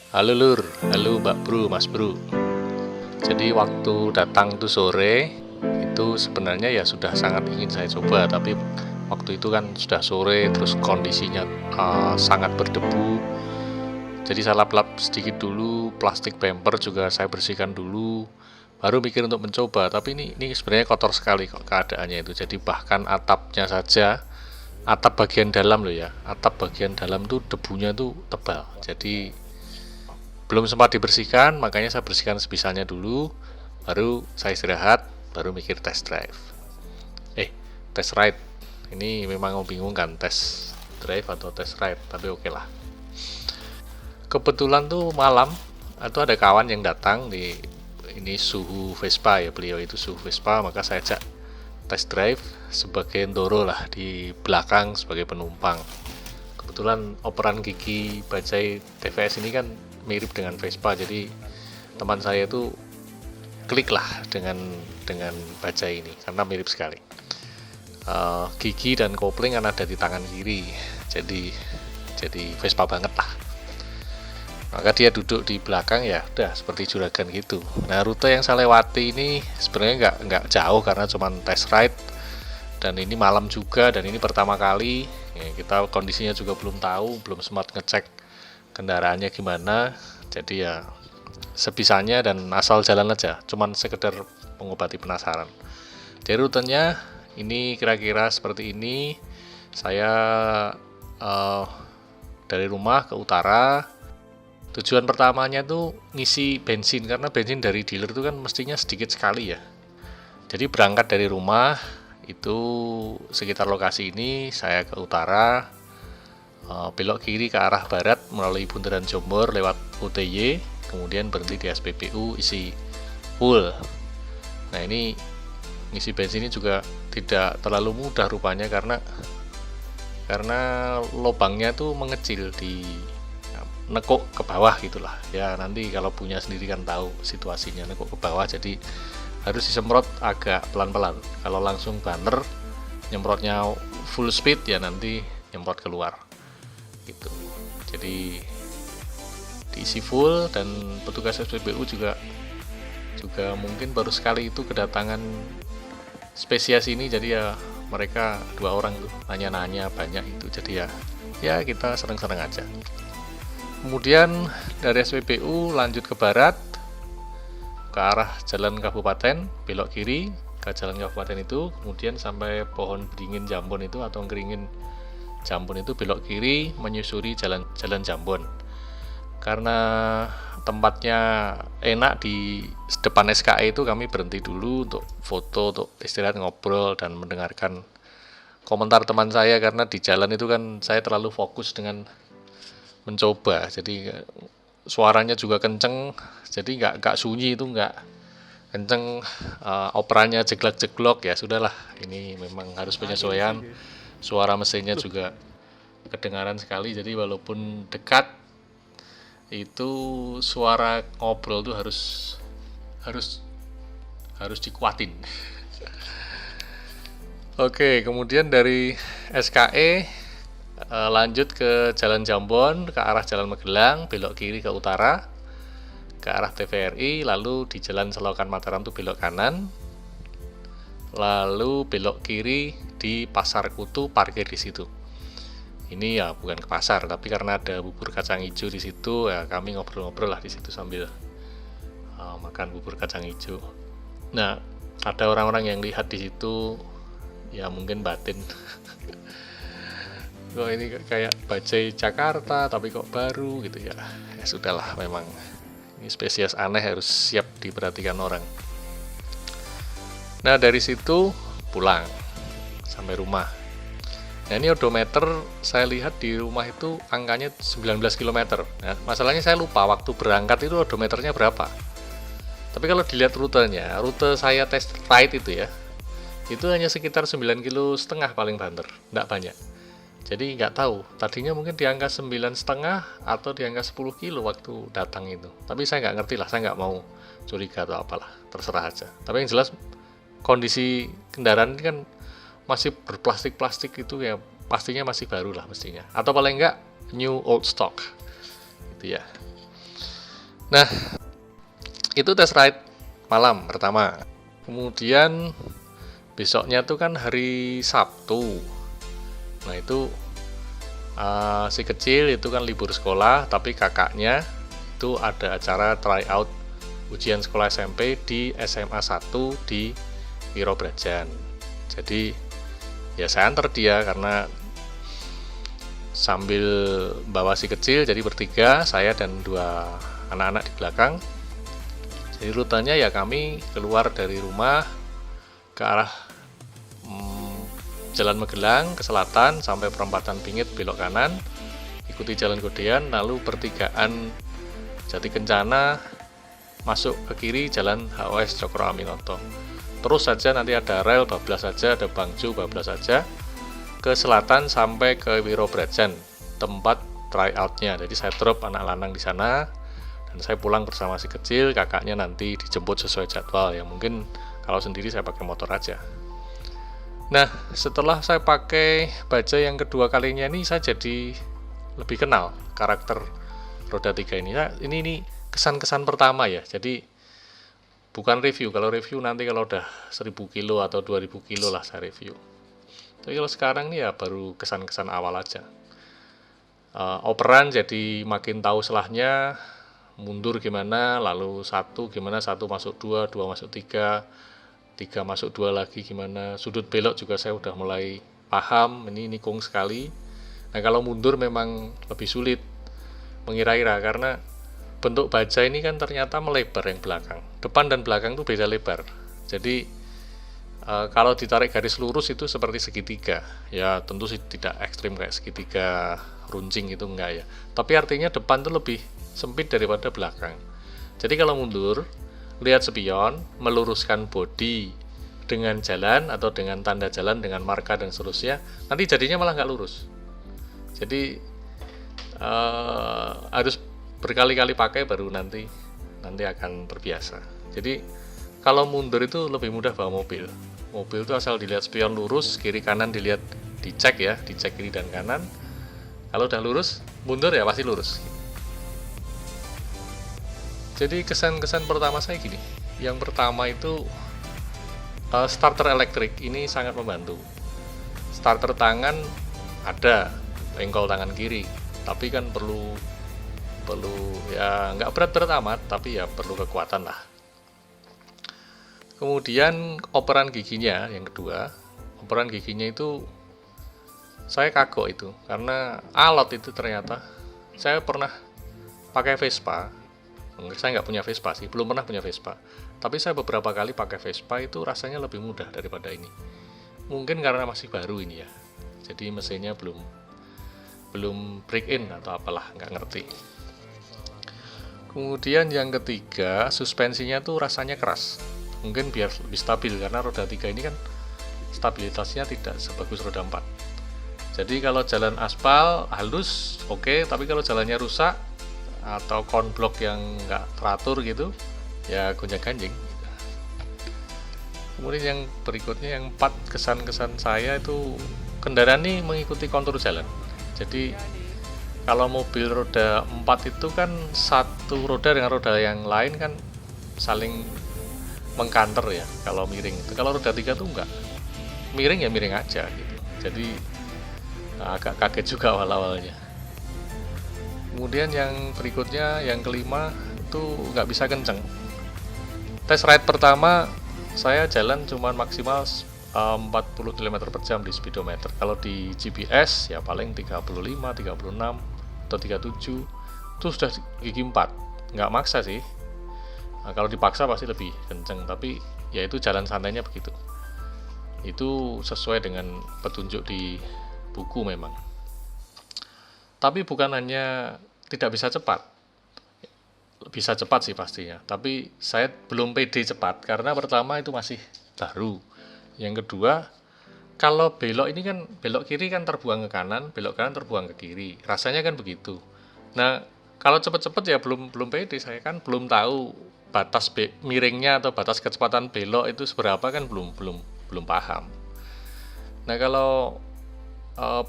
Halo Lur, halo Mbak Bro, Mas Bro. Jadi waktu datang tuh sore, itu sebenarnya ya sudah sangat ingin saya coba, tapi waktu itu kan sudah sore, terus kondisinya sangat berdebu. Jadi saya lap-lap sedikit dulu, plastik bumper juga saya bersihkan dulu, baru mikir untuk mencoba. Tapi ini sebenarnya kotor sekali kok keadaannya itu. Jadi bahkan atapnya saja, atap bagian dalam loh ya, atap bagian dalam tuh debunya tuh tebal. Jadi belum sempat dibersihkan, makanya saya bersihkan sebisanya dulu, baru saya istirahat, baru mikir test drive. Test ride. Ini memang membingungkan, test drive atau test ride, tapi oke lah. Kebetulan tuh malam, atau ada kawan yang datang di ini suhu Vespa ya, beliau itu suhu Vespa, maka saya ajak test drive sebagai Ndoro lah di belakang sebagai penumpang. Kebetulan operan gigi bajai TVS ini kan mirip dengan Vespa, jadi teman saya itu klik lah dengan bajai ini karena mirip sekali. Gigi dan kopling kan ada di tangan kiri, jadi Vespa banget lah. Maka dia duduk di belakang, ya udah seperti juragan gitu. Nah, rute yang saya lewati ini sebenarnya nggak jauh karena cuma test ride, dan ini malam juga, dan ini pertama kali ya, kita kondisinya juga belum tahu, belum sempat ngecek kendaraannya gimana, jadi ya sebisanya dan asal jalan aja, cuman sekedar mengobati penasaran. Dari rutenya ini kira-kira seperti ini. Saya dari rumah ke utara. Tujuan pertamanya tuh ngisi bensin, karena bensin dari dealer itu kan mestinya sedikit sekali ya. Jadi berangkat dari rumah itu sekitar lokasi ini, saya ke utara, belok kiri ke arah barat melalui bundaran Jombor lewat UTY, kemudian berhenti di SPBU, isi full. Nah, ini ngisi bensin ini juga tidak terlalu mudah rupanya, karena lubangnya tuh mengecil di nekuk ke bawah gitulah ya. Nanti kalau punya sendiri kan tahu situasinya, nekuk ke bawah, jadi harus disemprot agak pelan-pelan. Kalau langsung banter nyemprotnya full speed ya nanti nyemprot keluar gitu. Jadi diisi full, dan petugas SPBU juga mungkin baru sekali itu kedatangan spesies ini, jadi ya mereka 2 orang tuh nanya-nanya banyak itu, jadi ya kita seneng-seneng aja. Kemudian dari SPBU lanjut ke barat ke arah jalan kabupaten, belok kiri ke jalan kabupaten itu, kemudian sampai pohon beringin Jambon itu atau ngeringin Jambon itu, belok kiri menyusuri jalan Jambon. Karena tempatnya enak di depan SKE itu, kami berhenti dulu untuk foto, untuk istirahat, ngobrol, dan mendengarkan komentar teman saya, karena di jalan itu kan saya terlalu fokus dengan mencoba, jadi suaranya juga kenceng, jadi nggak sunyi, itu nggak kenceng, operannya jeglak-jeglok, ya sudahlah, ini memang harus penyesuaian. Suara mesinnya juga kedengaran sekali, jadi walaupun dekat itu suara ngobrol tuh harus dikuatin. Oke, kemudian dari SKE lanjut ke jalan Jambon ke arah jalan Magelang, belok kiri ke utara ke arah TVRI, lalu di jalan Selokan Mataram tuh belok kanan, lalu belok kiri di Pasar Kutu, parkir di situ. Ini ya bukan ke pasar, tapi karena ada bubur kacang hijau di situ, ya kami ngobrol-ngobrol lah di situ sambil makan bubur kacang hijau. Nah, ada orang-orang yang lihat di situ, ya mungkin batin. Kok ini kayak bajai Jakarta tapi kok baru gitu ya. Ya sudahlah, memang ini spesies aneh, harus siap diperhatikan orang. Nah, dari situ pulang sampai rumah. Nah, ini odometer saya lihat di rumah itu angkanya 19 km. Nah, masalahnya saya lupa waktu berangkat itu odometernya berapa. Tapi kalau dilihat rutenya, rute saya test ride itu hanya sekitar 9,5 km paling banter, enggak banyak. Jadi nggak tahu, tadinya mungkin di angka 9,5 atau di angka 10 kilo waktu datang itu. Tapi saya nggak ngerti lah, saya nggak mau curiga atau apalah, terserah aja. Tapi yang jelas kondisi kendaraan ini kan masih berplastik-plastik itu ya, pastinya masih baru lah mestinya. Atau paling nggak new old stock gitu ya. Nah, itu test ride malam pertama. Kemudian besoknya tuh kan hari Sabtu. Nah itu si kecil itu kan libur sekolah, tapi kakaknya itu ada acara tryout ujian sekolah SMP di SMA 1 di Wiro Brajan. Jadi ya saya antar dia karena sambil bawa si kecil, jadi bertiga, saya dan 2 anak-anak di belakang. Jadi rutenya ya kami keluar dari rumah ke arah Jalan Magelang ke selatan sampai perempatan Pingit belok kanan, ikuti Jalan Godean, lalu pertigaan Jati Kencana masuk ke kiri Jalan HOS Cokro Aminoto. Terus saja nanti ada rel bablas saja, ada Bangju bablas saja ke selatan sampai ke Wiro Brajan tempat tryoutnya. Jadi saya drop anak lanang di sana dan saya pulang bersama si kecil, kakaknya nanti dijemput sesuai jadwal ya. Mungkin kalau sendiri saya pakai motor aja. Nah, setelah saya pakai bajai yang kedua kalinya ini, saya jadi lebih kenal karakter roda 3 ini. Nah, ini kesan-kesan pertama ya. Jadi bukan review. Kalau review nanti kalau udah 1000 kilo atau 2000 kilo lah saya review. Tapi kalau sekarang nih ya baru kesan-kesan awal aja. Operan jadi makin tahu selahnya, mundur gimana, lalu 1 gimana, 1 masuk 2, 2 masuk 3, 3 masuk 2 lagi gimana, sudut belok juga saya udah mulai paham, ini nikung sekali. Nah kalau mundur memang lebih sulit mengira-ira karena bentuk baja ini kan ternyata melebar yang belakang, depan dan belakang itu beda lebar. Jadi kalau ditarik garis lurus itu seperti segitiga, ya tentu sih tidak ekstrim kayak segitiga runcing itu enggak ya, tapi artinya depan itu lebih sempit daripada belakang. Jadi kalau mundur, lihat spion, meluruskan bodi dengan jalan atau dengan tanda jalan, dengan marka dan seterusnya, nanti jadinya malah nggak lurus. Jadi harus berkali-kali pakai baru nanti akan terbiasa. Jadi kalau mundur itu lebih mudah bawa mobil. Mobil itu asal dilihat spion lurus, kiri kanan dilihat, dicek kiri dan kanan. Kalau udah lurus, mundur ya pasti lurus. Jadi kesan-kesan pertama saya gini. Yang pertama itu starter elektrik ini sangat membantu. Starter tangan ada, engkol tangan kiri, tapi kan perlu ya nggak berat-berat amat, tapi ya perlu kekuatan lah. Kemudian operan giginya yang kedua, operan giginya itu saya kagok itu karena alot itu ternyata. Saya pernah pakai Vespa. Saya nggak punya Vespa sih, belum pernah punya Vespa. Tapi saya beberapa kali pakai Vespa itu rasanya lebih mudah daripada ini. Mungkin karena masih baru ini ya. Jadi mesinnya belum break in atau apalah, nggak ngerti. Kemudian yang ketiga, suspensinya tuh rasanya keras. Mungkin biar lebih stabil karena roda 3 ini kan stabilitasnya tidak sebagus roda 4. Jadi kalau jalan aspal halus oke, tapi kalau jalannya rusak atau konblok yang nggak teratur gitu ya gonjang-ganjing. Kemudian yang berikutnya, yang 4 kesan-kesan saya itu kendaraan ini mengikuti kontur jalan. Jadi kalau mobil roda 4 itu kan satu roda dengan roda yang lain kan saling mengkanter ya kalau miring itu. Kalau roda 3 tuh enggak, miring ya miring aja gitu. Jadi agak kaget juga awal-awalnya. Kemudian yang berikutnya, yang kelima itu nggak bisa kenceng. Tes ride pertama saya jalan cuman maksimal 40 km per jam di speedometer. Kalau di GPS ya paling 35, 36 atau 37 itu sudah gigi 4. Nggak maksa sih. Nah, kalau dipaksa pasti lebih kenceng, tapi ya itu jalan santainya begitu. Itu sesuai dengan petunjuk di buku memang. Tapi bukan hanya tidak bisa cepat, bisa cepat sih pastinya, tapi saya belum pede cepat karena pertama itu masih baru. Yang kedua, kalau belok ini kan belok kiri kan terbuang ke kanan, belok kanan terbuang ke kiri, rasanya kan begitu. Nah kalau cepet-cepet ya belum pede, saya kan belum tahu batas miringnya atau batas kecepatan belok itu seberapa, kan belum paham. Nah kalau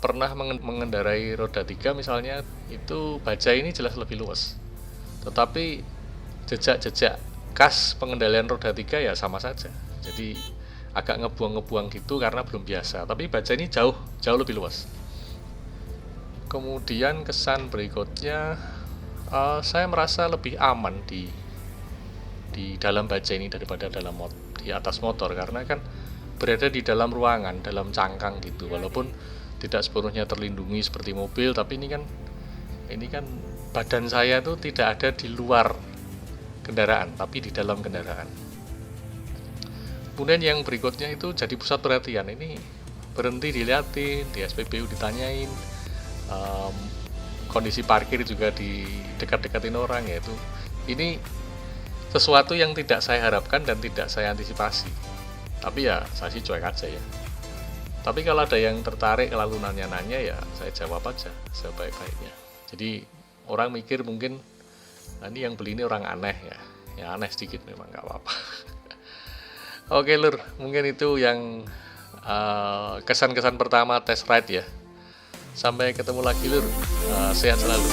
pernah mengendarai roda 3 misalnya, itu baja ini jelas lebih luas, tetapi jejak-jejak khas pengendalian roda 3 ya sama saja. Jadi agak ngebuang-ngebuang gitu karena belum biasa. Tapi baja ini jauh lebih luas. Kemudian kesan berikutnya, saya merasa lebih aman di dalam baja ini daripada di atas motor, karena kan berada di dalam ruangan, dalam cangkang gitu. Walaupun tidak sepenuhnya terlindungi seperti mobil, tapi ini kan badan saya tuh tidak ada di luar kendaraan, tapi di dalam kendaraan. Kemudian yang berikutnya itu jadi pusat perhatian. Ini berhenti dilihatin, di SPBU ditanyain, kondisi parkir juga di dekat-dekatin orang, yaitu ini sesuatu yang tidak saya harapkan dan tidak saya antisipasi. Tapi ya saya sih cuek aja ya. Tapi kalau ada yang tertarik lalu nanya-nanya, ya saya jawab aja sebaik-baiknya. Jadi orang mikir mungkin ini yang beli ini orang aneh ya. Ya aneh sedikit memang, nggak apa-apa. Oke Lur, mungkin itu yang kesan-kesan pertama test ride ya. Sampai ketemu lagi Lur, sehat selalu.